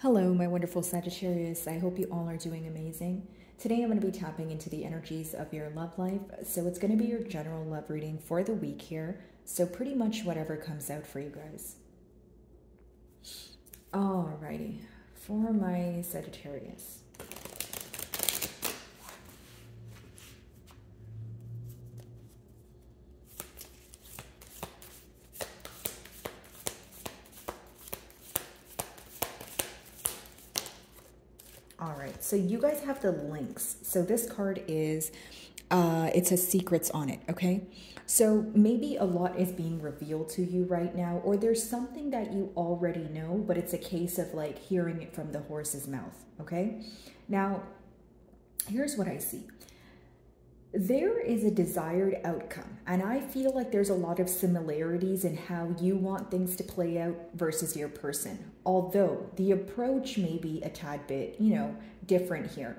Hello, my wonderful Sagittarius. I hope you all are doing amazing. Today I'm going to be tapping into the energies of your love life. So it's going to be your general love reading for the week here. So pretty much whatever comes out for you guys. Alrighty, for my Sagittarius. All right, so you guys have the links. So this card is, it says secrets on it, okay? So maybe a lot is being revealed to you right now, or there's something that you already know, but it's a case of like hearing it from the horse's mouth, okay? Now, here's what I see. There is a desired outcome, and I feel like there's a lot of similarities in how you want things to play out versus your person. Although the approach may be a tad bit, different here.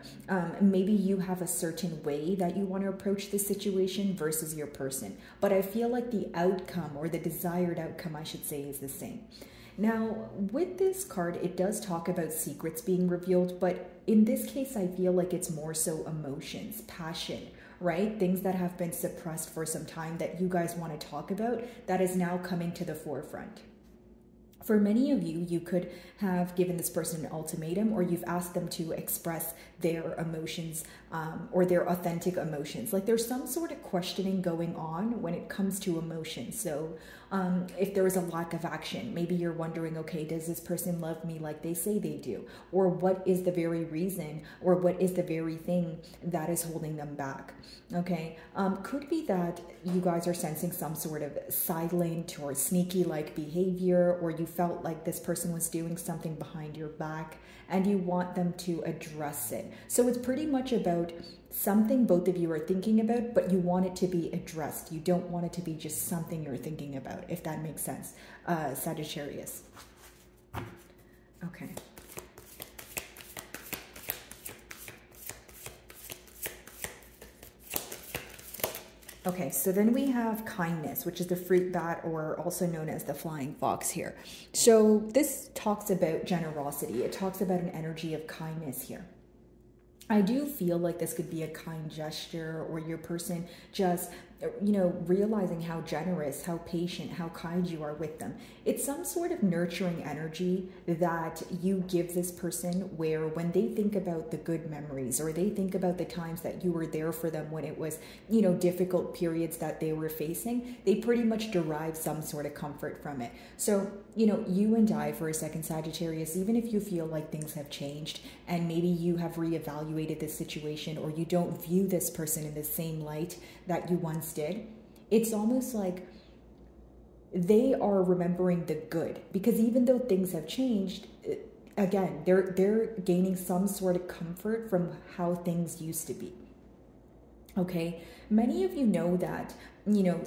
Maybe you have a certain way that you want to approach the situation versus your person. But I feel like the outcome, or the desired outcome, I should say, is the same. Now, with this card, it does talk about secrets being revealed, but in this case, I feel like it's more so emotions, passion, right? Things that have been suppressed for some time that you guys want to talk about that is now coming to the forefront. For many of you, you could have given this person an ultimatum, or you've asked them to express their emotions or their authentic emotions. Like there's some sort of questioning going on when it comes to emotions. So if there is a lack of action, maybe you're wondering, okay, does this person love me like they say they do? Or what is the very reason, or what is the very thing that is holding them back? Okay, could be that you guys are sensing some sort of silent or sneaky like behavior, or you felt like this person was doing something behind your back and you want them to address it. So it's pretty much about something both of you are thinking about, but you want it to be addressed. You don't want it to be just something you're thinking about, if that makes sense, Sagittarius. Okay. Okay, so then we have kindness, which is the fruit bat, or also known as the flying fox here. So this talks about generosity. It talks about an energy of kindness here. I do feel like this could be a kind gesture, or your person just, realizing how generous, how patient, how kind you are with them. It's some sort of nurturing energy that you give this person, where when they think about the good memories, or they think about the times that you were there for them when it was, difficult periods that they were facing, they pretty much derive some sort of comfort from it. So, you and I, for a second, Sagittarius, even if you feel like things have changed and maybe you have reevaluated this situation, or you don't view this person in the same light that you once did, it's almost like they are remembering the good, because even though things have changed, again, they're gaining some sort of comfort from how things used to be. Okay, many of you know that,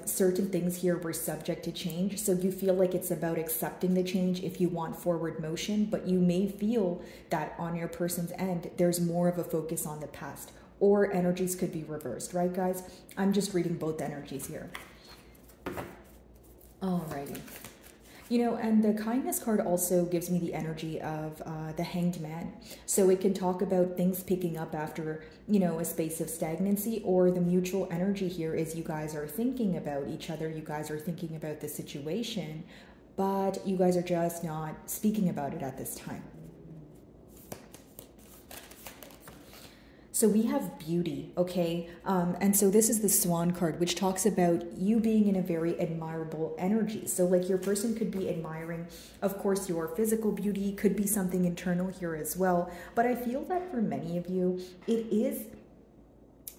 certain things here were subject to change. So you feel like it's about accepting the change if you want forward motion, but you may feel that on your person's end, there's more of a focus on the past, or energies could be reversed, right, guys? I'm just reading both energies here. Alrighty. And the kindness card also gives me the energy of the hanged man. So it can talk about things picking up after, a space of stagnancy, or the mutual energy here is you guys are thinking about each other. You guys are thinking about the situation, but you guys are just not speaking about it at this time. So we have beauty, okay? And so this is the Swan card, which talks about you being in a very admirable energy. So like your person could be admiring, of course, your physical beauty, could be something internal here as well. But I feel that for many of you, it is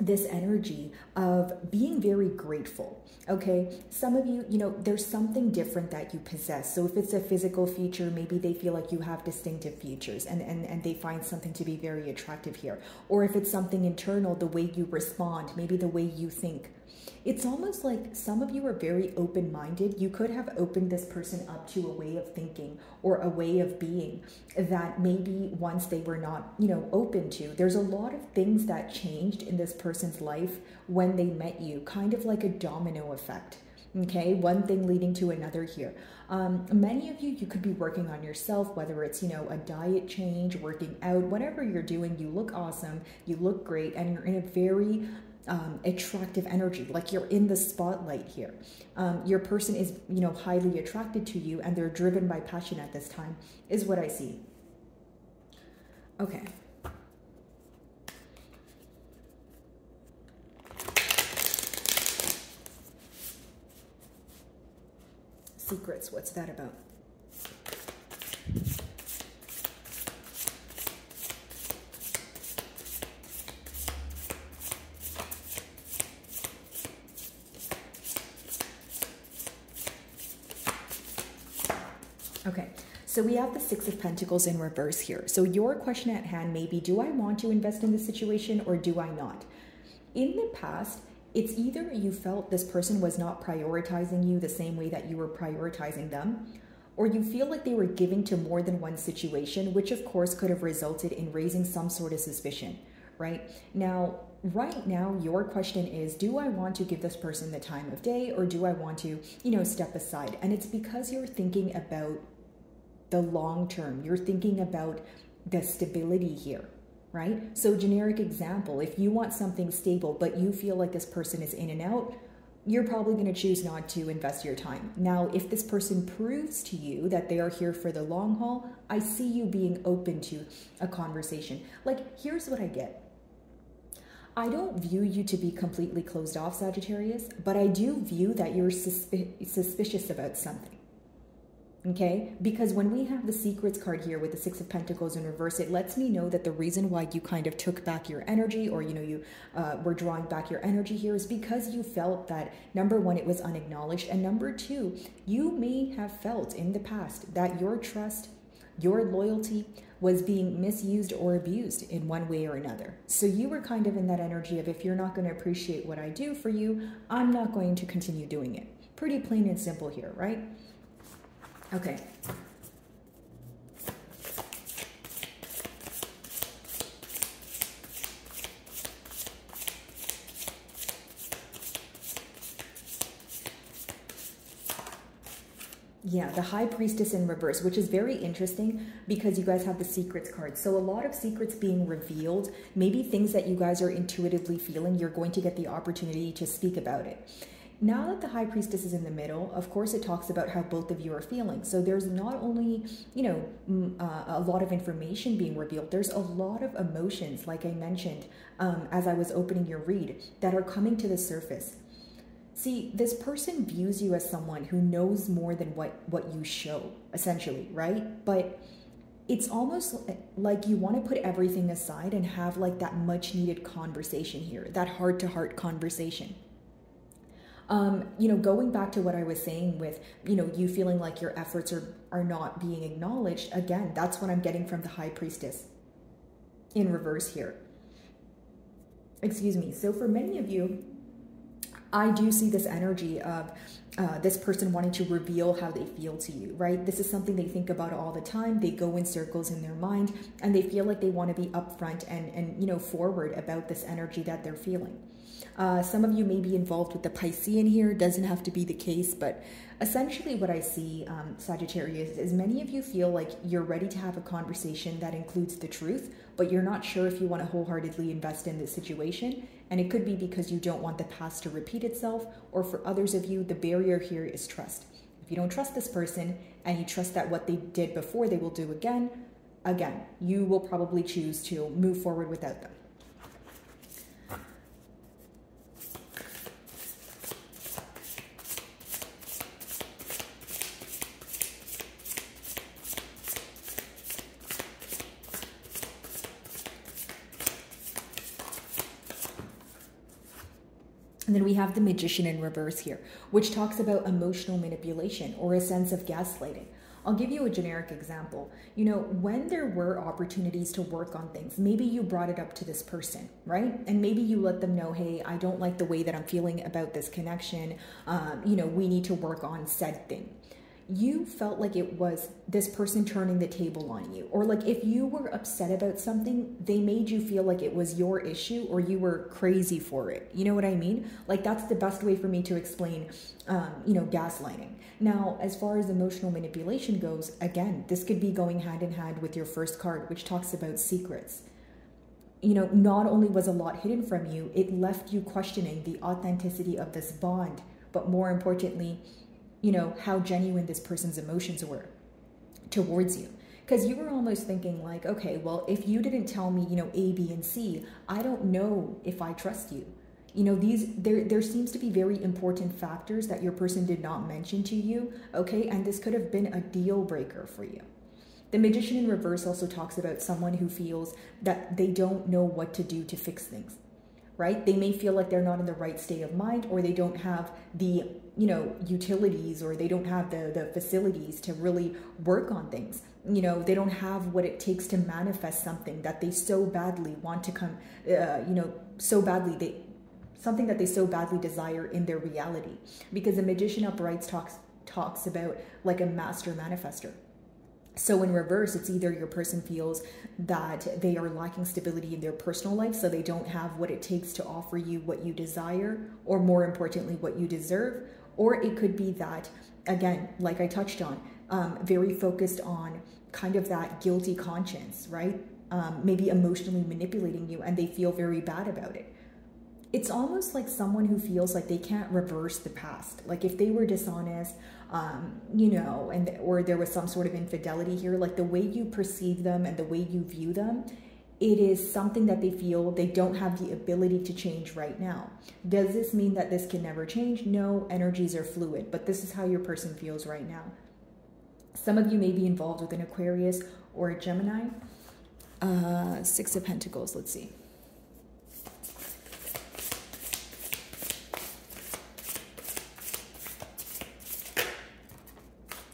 this energy of being very grateful, okay? Some of you, there's something different that you possess. So if it's a physical feature, maybe they feel like you have distinctive features, and they find something to be very attractive here. Or if it's something internal, the way you respond, maybe the way you think. It's almost like some of you are very open-minded. You could have opened this person up to a way of thinking or a way of being that maybe once they were not, open to. There's a lot of things that changed in this person's life when they met you, kind of like a domino effect. Okay, one thing leading to another here. Many of you could be working on yourself, whether it's, a diet change, working out, whatever you're doing. You look awesome, you look great, and you're in a very attractive energy, like you're in the spotlight here. Your person is, highly attracted to you, and they're driven by passion at this time, is what I see. Okay. Secrets, what's that about? Okay, so we have the Six of Pentacles in reverse here. So your question at hand may be, do I want to invest in this situation or do I not? In the past, it's either you felt this person was not prioritizing you the same way that you were prioritizing them, or you feel like they were giving to more than one situation, which of course could have resulted in raising some sort of suspicion, right? Right now, your question is, do I want to give this person the time of day, or do I want to, step aside? And it's because you're thinking about the long term. You're thinking about the stability here. Right? So generic example, if you want something stable, but you feel like this person is in and out, you're probably going to choose not to invest your time. Now, if this person proves to you that they are here for the long haul, I see you being open to a conversation. Like, here's what I get. I don't view you to be completely closed off, Sagittarius, but I do view that you're suspicious about something. Okay, because when we have the Secrets card here with the Six of Pentacles in reverse, it lets me know that the reason why you kind of took back your energy, or you were drawing back your energy here, is because you felt that, number one, it was unacknowledged, and number two, you may have felt in the past that your trust, your loyalty was being misused or abused in one way or another. So you were kind of in that energy of, if you're not going to appreciate what I do for you, I'm not going to continue doing it. Pretty plain and simple here, right? Okay. Yeah, the High Priestess in reverse, which is very interesting because you guys have the Secrets card. So a lot of secrets being revealed, maybe things that you guys are intuitively feeling, you're going to get the opportunity to speak about it. Now that the High Priestess is in the middle, of course, it talks about how both of you are feeling. So there's not only, a lot of information being revealed, there's a lot of emotions, like I mentioned, as I was opening your read, that are coming to the surface. See, this person views you as someone who knows more than what you show, essentially, right? But it's almost like you want to put everything aside and have like that much needed conversation here, that heart-to-heart conversation. Going back to what I was saying with, you feeling like your efforts are not being acknowledged, again, that's what I'm getting from the High Priestess in reverse here. Excuse me. So for many of you, I do see this energy of this person wanting to reveal how they feel to you, right? This is something they think about all the time. They go in circles in their mind, and they feel like they want to be upfront and forward about this energy that they're feeling. Some of you may be involved with the Piscean here. Doesn't have to be the case, but essentially what I see, Sagittarius, is many of you feel like you're ready to have a conversation that includes the truth, but you're not sure if you want to wholeheartedly invest in this situation. And it could be because you don't want the past to repeat itself, or for others of you, the barrier here is trust. If you don't trust this person and you trust that what they did before they will do again, you will probably choose to move forward without them. And then we have the Magician in reverse here, which talks about emotional manipulation or a sense of gaslighting. I'll give you a generic example. When there were opportunities to work on things, maybe you brought it up to this person, right? And maybe you let them know, hey, I don't like the way that I'm feeling about this connection. We need to work on said thing. you felt like it was this person turning the table on you, or like if you were upset about something, they made you feel like it was your issue or you were crazy for it. You know what I mean? Like that's the best way for me to explain, gaslighting. Now, as far as emotional manipulation goes, again, this could be going hand in hand with your first card, which talks about secrets. Not only was a lot hidden from you, it left you questioning the authenticity of this bond, but more importantly, how genuine this person's emotions were towards you. Because you were almost thinking like, okay, well, if you didn't tell me, A, B, and C, I don't know if I trust you. There seems to be very important factors that your person did not mention to you, okay? And this could have been a deal breaker for you. The Magician in reverse also talks about someone who feels that they don't know what to do to fix things, right? They may feel like they're not in the right state of mind, or they don't have the, utilities, or they don't have the facilities to really work on things. They don't have what it takes to manifest something that they so badly want to come, something that they so badly desire in their reality. Because the Magician upright talks about like a master manifester. So in reverse, it's either your person feels that they are lacking stability in their personal life, so they don't have what it takes to offer you what you desire, or more importantly, what you deserve. Or it could be that, again, like I touched on, very focused on kind of that guilty conscience, right? Maybe emotionally manipulating you, and they feel very bad about it. It's almost like someone who feels like they can't reverse the past. Like if they were dishonest, or there was some sort of infidelity here, like the way you perceive them and the way you view them, it is something that they feel they don't have the ability to change right now. Does this mean that this can never change? No, energies are fluid, but this is how your person feels right now. Some of you may be involved with an Aquarius or a Gemini. Six of Pentacles, let's see.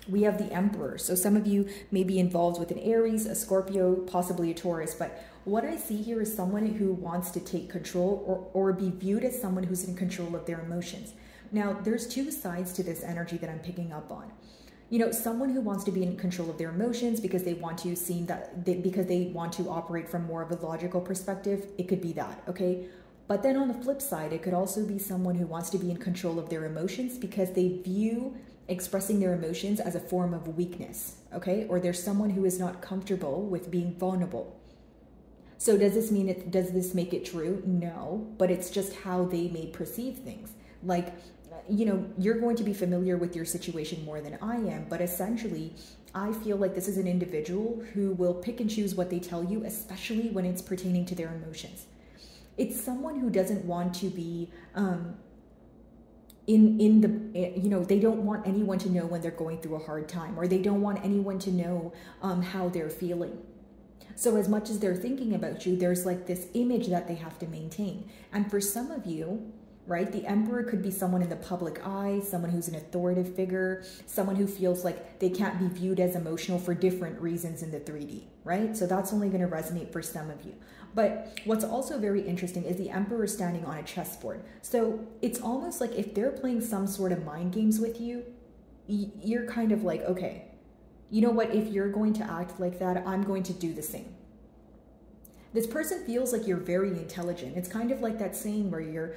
We have the Emperor. So some of you may be involved with an Aries, a Scorpio, possibly a Taurus. But what I see here is someone who wants to take control, or be viewed as someone who's in control of their emotions. Now, there's two sides to this energy that I'm picking up on. Someone who wants to be in control of their emotions because they want to seem that, because they want to operate from more of a logical perspective. It could be that, okay? But then on the flip side, it could also be someone who wants to be in control of their emotions because they view expressing their emotions as a form of weakness, okay? Or there's someone who is not comfortable with being vulnerable. So does this make it true? No, but it's just how they may perceive things. Like, you're going to be familiar with your situation more than I am, but essentially, I feel like this is an individual who will pick and choose what they tell you, especially when it's pertaining to their emotions. It's someone who doesn't want to be, they don't want anyone to know when they're going through a hard time, or they don't want anyone to know how they're feeling. So as much as they're thinking about you, there's like this image that they have to maintain. And for some of you, right, the Emperor could be someone in the public eye, someone who's an authoritative figure, someone who feels like they can't be viewed as emotional for different reasons in the 3D, right? So that's only going to resonate for some of you. But what's also very interesting is the Emperor standing on a chessboard. So it's almost like if they're playing some sort of mind games with you, you're kind of like, okay, you know what? If you're going to act like that, I'm going to do the same. This person feels like you're very intelligent. It's kind of like that saying where you're,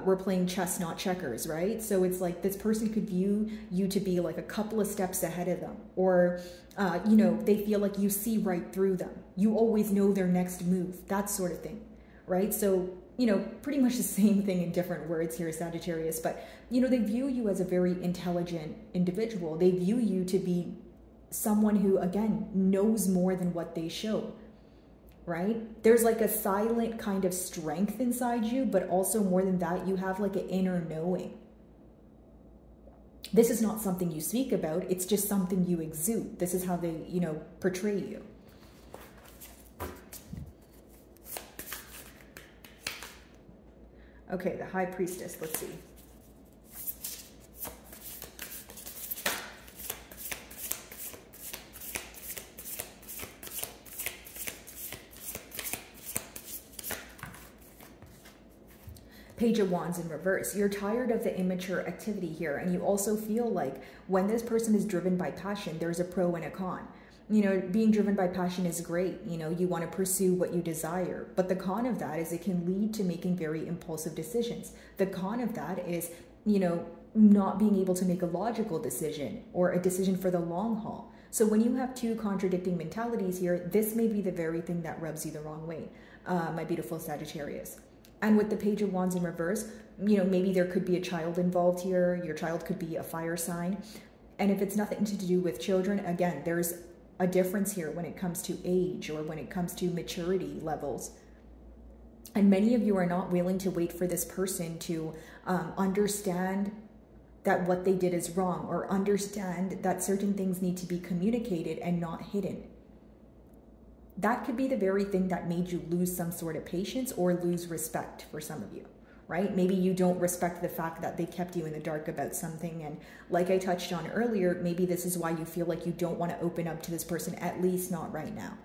we're playing chess, not checkers, right? So it's like this person could view you to be like a couple of steps ahead of them, or, they feel like you see right through them. You always know their next move, that sort of thing, right? So, pretty much the same thing in different words here, Sagittarius, but, they view you as a very intelligent individual. They view you to be someone who, again, knows more than what they show. Right? There's like a silent kind of strength inside you, but also more than that, you have like an inner knowing. This is not something you speak about. It's just something you exude. This is how they, portray you. Okay, the High Priestess, let's see. Page of Wands in reverse. You're tired of the immature activity here, and you also feel like when this person is driven by passion, there's a pro and a con. You know, being driven by passion is great. You know, you want to pursue what you desire. But the con of that is it can lead to making very impulsive decisions. The con of that is, you know, not being able to make a logical decision or a decision for the long haul. So when you have two contradicting mentalities here, this may be the very thing that rubs you the wrong way, my beautiful Sagittarius. And with the Page of Wands in reverse, you know, maybe there could be a child involved here. Your child could be a fire sign. And if it's nothing to do with children, again, there's a difference here when it comes to age or when it comes to maturity levels. And many of you are not willing to wait for this person to understand that what they did is wrong, or understand that certain things need to be communicated and not hidden. That could be the very thing that made you lose some sort of patience or lose respect for some of you, right? Maybe you don't respect the fact that they kept you in the dark about something. And like I touched on earlier, maybe this is why you feel like you don't want to open up to this person, at least not right now.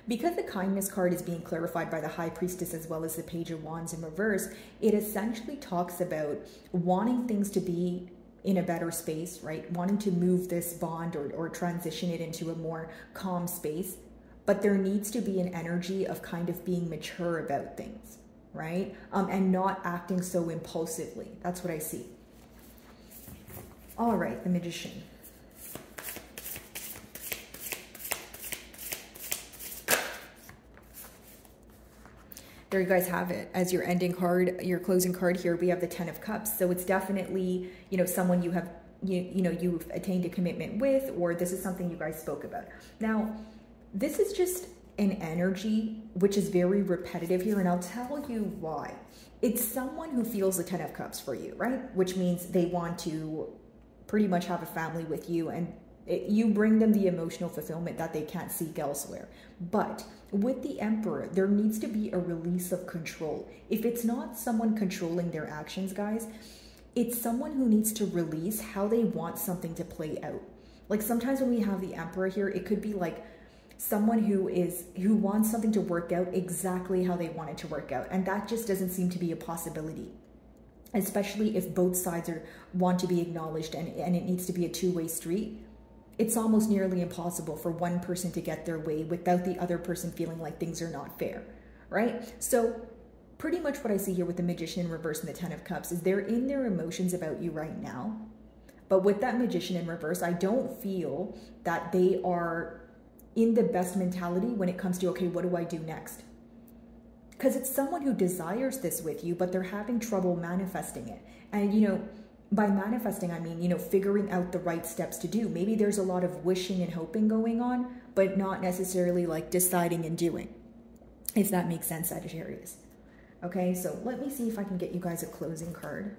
Because the kindness card is being clarified by the High Priestess as well as the Page of Wands in reverse, it essentially talks about wanting things to be in a better space, right? Wanting to move this bond or transition it into a more calm space. But there needs to be an energy of kind of being mature about things, right? And not acting so impulsively. That's what I see. All right, the Magician. There you guys have it. As your ending card, your closing card here, we have the Ten of Cups. So it's definitely, you know, someone you have, you know, you've attained a commitment with, or this is something you guys spoke about. Now, this is just an energy which is very repetitive here, and I'll tell you why. It's someone who feels the Ten of Cups for you, right? Which means they want to pretty much have a family with you, and you bring them the emotional fulfillment that they can't seek elsewhere. But with the Emperor, there needs to be a release of control. If it's not someone controlling their actions, guys, it's someone who needs to release how they want something to play out. Like sometimes when we have the Emperor here, it could be like someone who wants something to work out exactly how they want it to work out. And that just doesn't seem to be a possibility, especially if both sides want to be acknowledged and it needs to be a two-way street. It's almost nearly impossible for one person to get their way without the other person feeling like things are not fair, right? So pretty much what I see here with the Magician in reverse and the Ten of Cups is they're in their emotions about you right now. But with that Magician in reverse, I don't feel that they are in the best mentality when it comes to, okay, what do I do next? Because it's someone who desires this with you, but they're having trouble manifesting it. And, you know, by manifesting, I mean, you know, figuring out the right steps to do. Maybe there's a lot of wishing and hoping going on, but not necessarily like deciding and doing, if that makes sense, Sagittarius. Okay, so let me see if I can get you guys a closing card.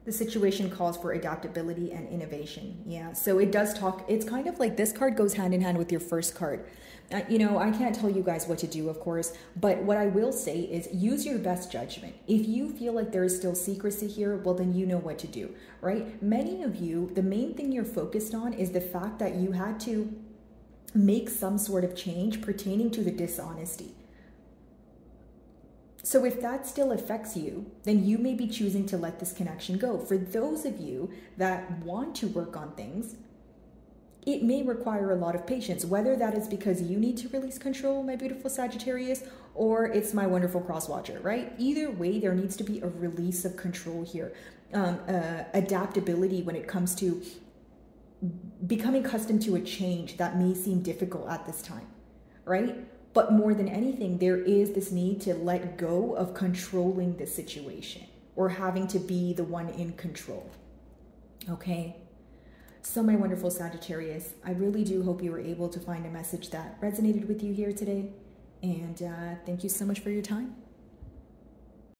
The situation calls for adaptability and innovation. Yeah, so it does talk, it's kind of like this card goes hand in hand with your first card. You know, I can't tell you guys what to do, of course, but what I will say is use your best judgment. If you feel like there is still secrecy here, well, then you know what to do, right? Many of you, the main thing you're focused on is the fact that you had to make some sort of change pertaining to the dishonesty. So if that still affects you, then you may be choosing to let this connection go. For those of you that want to work on things, it may require a lot of patience, whether that is because you need to release control, my beautiful Sagittarius, or it's my wonderful cross watcher, right? Either way, there needs to be a release of control here. Adaptability when it comes to becoming accustomed to a change that may seem difficult at this time, right? But more than anything, there is this need to let go of controlling the situation or having to be the one in control. Okay? So my wonderful Sagittarius, I really do hope you were able to find a message that resonated with you here today. And thank you so much for your time.